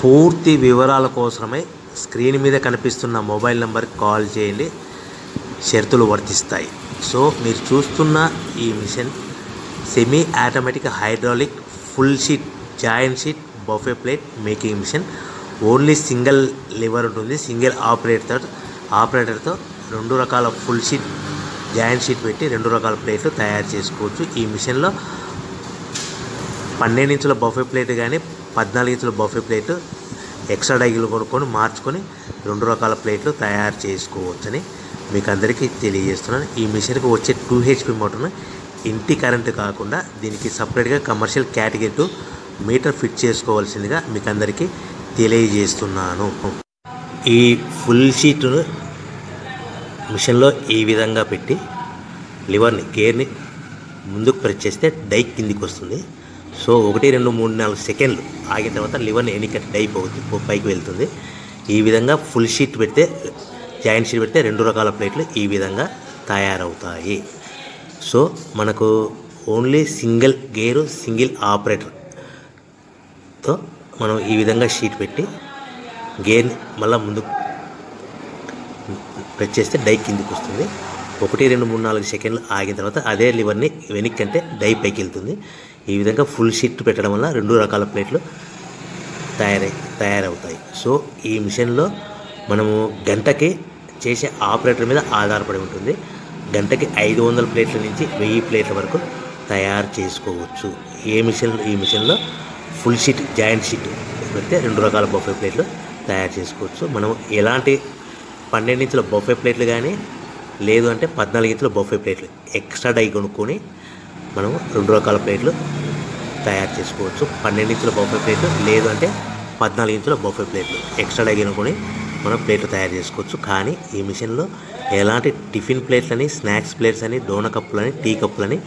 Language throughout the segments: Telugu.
పూర్తి వివరాల కోసమై స్క్రీన్ మీద కనిపిస్తున్న మొబైల్ నెంబర్కి కాల్ చేయండి. షరతులు వర్తిస్తాయి. సో మీరు చూస్తున్న ఈ machine semi automatic hydraulic full sheet joint sheet buffet plate making machine. Only single lever ఉంటుంది. సింగిల్ ఆపరేటర్తో 2 రకాల ఫుల్ షీట్ జాయింట్ షీట్ పెట్టి 2 రకాల ప్లేట్లు తయారు చేసుకోవచ్చు. ఈ మిషన్లో 12 ఇంచుల బఫే ప్లేట్ కానీ 14 ఇంచుల బఫే ప్లేట్ ఎక్స్ట్రా డైగులు కొనుక్కొని మార్చుకొని 2 రకాల ప్లేట్లు తయారు చేసుకోవచ్చని మీకు అందరికీ తెలియజేస్తున్నాను. ఈ మిషన్కి వచ్చే 2 HP మోటార్ను ఇంటి కరెంటు కాకుండా దీనికి సపరేట్గా కమర్షియల్ కేటగిరీ 2 మీటర్ ఫిట్ చేసుకోవాల్సిందిగా మీకు అందరికీ తెలియజేస్తున్నాను. ఈ ఫుల్ షీట్ను మిషన్లో ఈ విధంగా పెట్టి లివర్ని గేర్ని ముందుకు ప్రెస్ చేస్తే డై కిందికి వస్తుంది. సో 1 2 3 4 సెకండ్లు ఆగిన తర్వాత లివర్ని ఎన్నికట్టి డై పైకి వెళ్తుంది. ఈ విధంగా ఫుల్ షీట్ పెడితే జాయింట్ షీట్ పెడితే 2 రకాల ప్లేట్లు ఈ విధంగా తయారవుతాయి. సో మనకు ఓన్లీ సింగిల్ గేరు సింగిల్ ఆపరేటర్తో మనం ఈ విధంగా షీట్ పెట్టి గేర్ని మళ్ళీ ముందుకు ప్రెస్ చేస్తే డై కిందికి వస్తుంది. 1 2 3 4 సెకండ్లు ఆగిన తర్వాత అదే లివర్ని వెనక్కి అంటే డై పైకి వెళ్తుంది. ఈ విధంగా ఫుల్ షీట్ పెట్టడం వల్ల 2 రకాల ప్లేట్లు తయారవుతాయి. సో ఈ మిషన్లో మనము గంటకి చేసే ఆపరేటర్ మీద ఆధారపడి ఉంటుంది. గంటకి 500 ప్లేట్ల నుంచి 1000 ప్లేట్ల వరకు తయారు చేసుకోవచ్చు. ఈ మిషన్లో ఫుల్ షీట్ జాయింట్ షీట్ పెడితే 2 రకాల బఫే ప్లేట్లు తయారు చేసుకోవచ్చు. మనం ఎలాంటి 12 ఇంచుల బఫే ప్లేట్లు కానీ లేదు అంటే 14 ఇంచుల బఫే ప్లేట్లు ఎక్స్ట్రా డై కొనుక్కొని మనం 2 రకాల ప్లేట్లు తయారు చేసుకోవచ్చు. 12 ఇంచుల బఫే ప్లేట్లు లేదు అంటే 14 ఇంచుల బఫే ప్లేట్లు ఎక్స్ట్రా డై కొనుక్కొని మనం ప్లేట్లు తయారు చేసుకోవచ్చు. కానీ ఈ మిషన్లో ఎలాంటి టిఫిన్ ప్లేట్లని స్నాక్స్ ప్లేట్స్ అని డోన కప్పులని టీ కప్పులని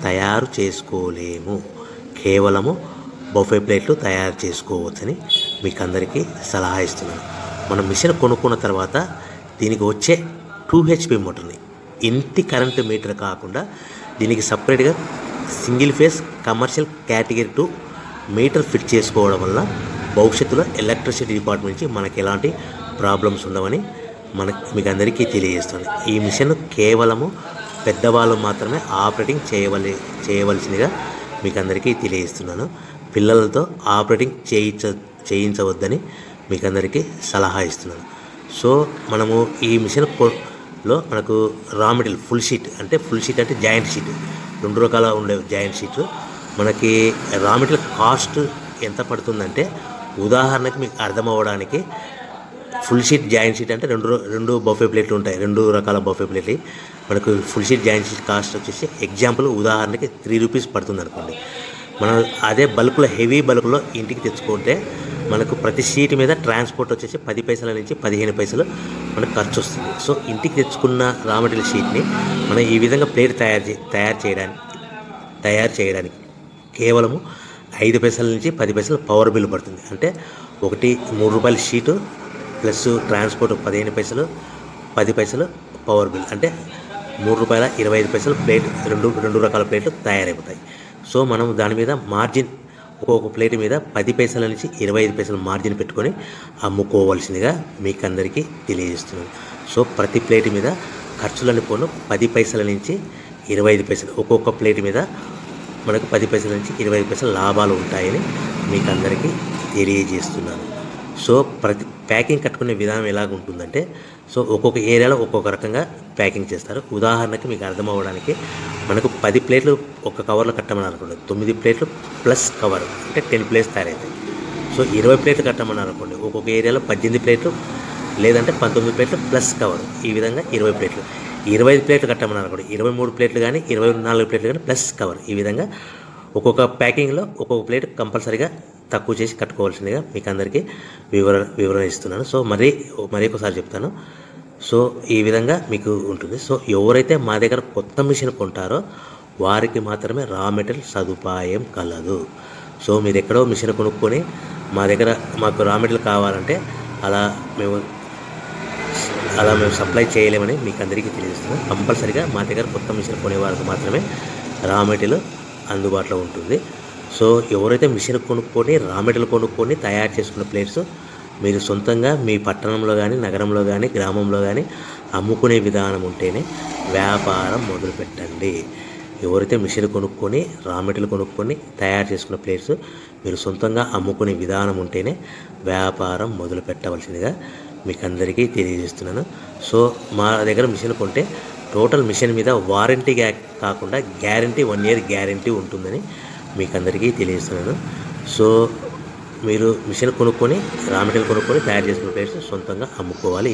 తయారు చేసుకోలేము. కేవలము బఫే ప్లేట్లు తయారు చేసుకోవచ్చని మీకు అందరికీ సలహా ఇస్తున్నాను. మనం మిషన్ కొనుక్కున్న తర్వాత దీనికి వచ్చే 2 HP మోటార్ని ఇంటి కరెంటు మీటర్ కాకుండా దీనికి సపరేట్గా single phase commercial category 2 metre fit చేసుకోవడం వల్ల భవిష్యత్తులో ఎలక్ట్రిసిటీ డిపార్ట్మెంట్ నుంచి మనకి ఎలాంటి ప్రాబ్లమ్స్ ఉండవని మీకు అందరికీ తెలియజేస్తుంది. ఈ మిషన్ కేవలము పెద్దవాళ్ళు మాత్రమే ఆపరేటింగ్ చేయవలసిందిగా మీకు అందరికీ తెలియజేస్తున్నాను. పిల్లలతో ఆపరేటింగ్ చేయించవద్దని మీకు అందరికీ సలహా ఇస్తున్నాను. సో మనము ఈ మిషన్లో మనకు రా మెటీరియల్ ఫుల్ షీట్ అంటే జాయింట్ షీట్ 2 రకాల ఉండే జాయింట్ షీట్ మనకి రా మెటీరియల్ కాస్ట్ ఎంత పడుతుందంటే ఉదాహరణకి మీకు అర్థం అవ్వడానికి ఫుల్ షీట్ జాయింట్ షీట్ అంటే 2 బఫే ప్లేట్లు ఉంటాయి. 2 రకాల బఫే ప్లేట్లు మనకు full sheet joint sheet cost వచ్చేసి ఎగ్జాంపుల్ ఉదాహరణకి 3 రూపీస్ పడుతుంది అనుకోండి. మనం అదే బల్క్లో హెవీ బల్క్లో ఇంటికి తెచ్చుకుంటే మనకు ప్రతి షీట్ మీద ట్రాన్స్పోర్ట్ వచ్చేసి 10 పైసల నుంచి 15 పైసలు మనకు ఖర్చు వస్తుంది. సో ఇంటికి తెచ్చుకున్న రా మెటీరియల్ షీట్ని మనం ఈ విధంగా ప్లేట్ తయారు చేయడానికి కేవలము 5 పైసల నుంచి 10 పైసలు పవర్ బిల్ పడుతుంది. అంటే ఒకటి 3 రూపాయల షీటు ప్లస్ ట్రాన్స్పోర్ట్ 15 పైసలు 10 పైసలు పవర్ బిల్ అంటే 3 రూపాయల 25 పైసలు ప్లేట్ 2 రకాల ప్లేట్లు తయారైపోతాయి. సో మనం దాని మీద మార్జిన్ ఒక్కొక్క ప్లేట్ మీద 10 పైసల నుంచి 25 పైసలు మార్జిన్ పెట్టుకొని అమ్ముకోవాల్సిందిగా మీకు అందరికీ తెలియజేస్తున్నాను. సో ప్రతి ప్లేట్ మీద ఖర్చులని పోను 10 పైసల నుంచి 25 పైసలు ఒక్కొక్క ప్లేట్ మీద మనకు 10 పైసల నుంచి 25 పైసలు లాభాలు ఉంటాయని మీకు అందరికీ తెలియజేస్తున్నాను. సో ప్రతి ప్యాకింగ్ కట్టుకునే విధానం ఎలాగ ఉంటుందంటే సో ఒక్కొక్క ఏరియాలో ఒక్కొక్క రకంగా ప్యాకింగ్ చేస్తారు. ఉదాహరణకి మీకు అర్థం అవ్వడానికి మనకు 10 ప్లేట్లు ఒక కవర్లో కట్టమని అనుకోండి 9 ప్లేట్లు ప్లస్ కవర్ అంటే 10 ప్లేట్స్ తయారవుతాయి. సో 20 ప్లేట్లు కట్టమని అనుకోండి ఒక్కొక్క ఏరియాలో 18 ప్లేట్లు లేదంటే 19 ప్లేట్లు ప్లస్ కవర్ ఈ విధంగా 20 ప్లేట్లు. 25 ప్లేట్లు కట్టమని అనుకోండి 23 ప్లేట్లు కానీ 24 ప్లేట్లు కానీ ప్లస్ కవర్ ఈ విధంగా ఒక్కొక్క ప్యాకింగ్లో ఒక్కొక్క ప్లేట్ కంపల్సరీగా తక్కువ చేసి కట్టుకోవాల్సిందిగా మీకు అందరికీ వివరణ ఇస్తున్నాను. సో మరీ ఒకసారి చెప్తాను. సో ఈ విధంగా మీకు ఉంటుంది. సో ఎవరైతే మా దగ్గర కొత్త మిషన్ కొంటారో వారికి మాత్రమే రా మెటీరియల్ సదుపాయం కలదు. సో మీరు ఎక్కడో మిషన్ కొనుక్కొని మాకు రా మెటీరియల్ కావాలంటే అలా మేము సప్లై చేయలేమని మీకు అందరికీ తెలియజేస్తున్నాం. కంపల్సరీగా మా దగ్గర కొత్త మిషన్ కొనే వారికి మాత్రమే రా మెటీరియల్ అందుబాటులో ఉంటుంది. సో ఎవరైతే మిషన్ కొనుక్కొని రా మెటీరియల్ కొనుక్కొని తయారు చేసుకున్న ప్లేట్స్ మీరు సొంతంగా మీ పట్టణంలో కానీ నగరంలో కానీ గ్రామంలో కానీ అమ్ముకునే విధానం ఉంటేనే వ్యాపారం మొదలుపెట్టండి. ఎవరైతే మిషన్ కొనుక్కొని రా మెటీరియల్ కొనుక్కొని తయారు చేసుకున్న ప్లేట్స్ మీరు సొంతంగా అమ్ముకునే విధానం ఉంటేనే వ్యాపారం మొదలు పెట్టవలసిందిగా మీకు అందరికీ తెలియజేస్తున్నాను. సో మా దగ్గర మిషన్ కొంటే టోటల్ మిషన్ మీద వారంటీ కాకుండా గ్యారంటీ 1 year గ్యారంటీ ఉంటుందని మీకు అందరికీ తెలియజేస్తున్నాను. సో మీరు మిషన్ కొనుక్కొని రా మెటీరియల్ కొనుక్కొని తయారు చేసుకున్న ప్లేట్స్ సొంతంగా అమ్ముకోవాలి.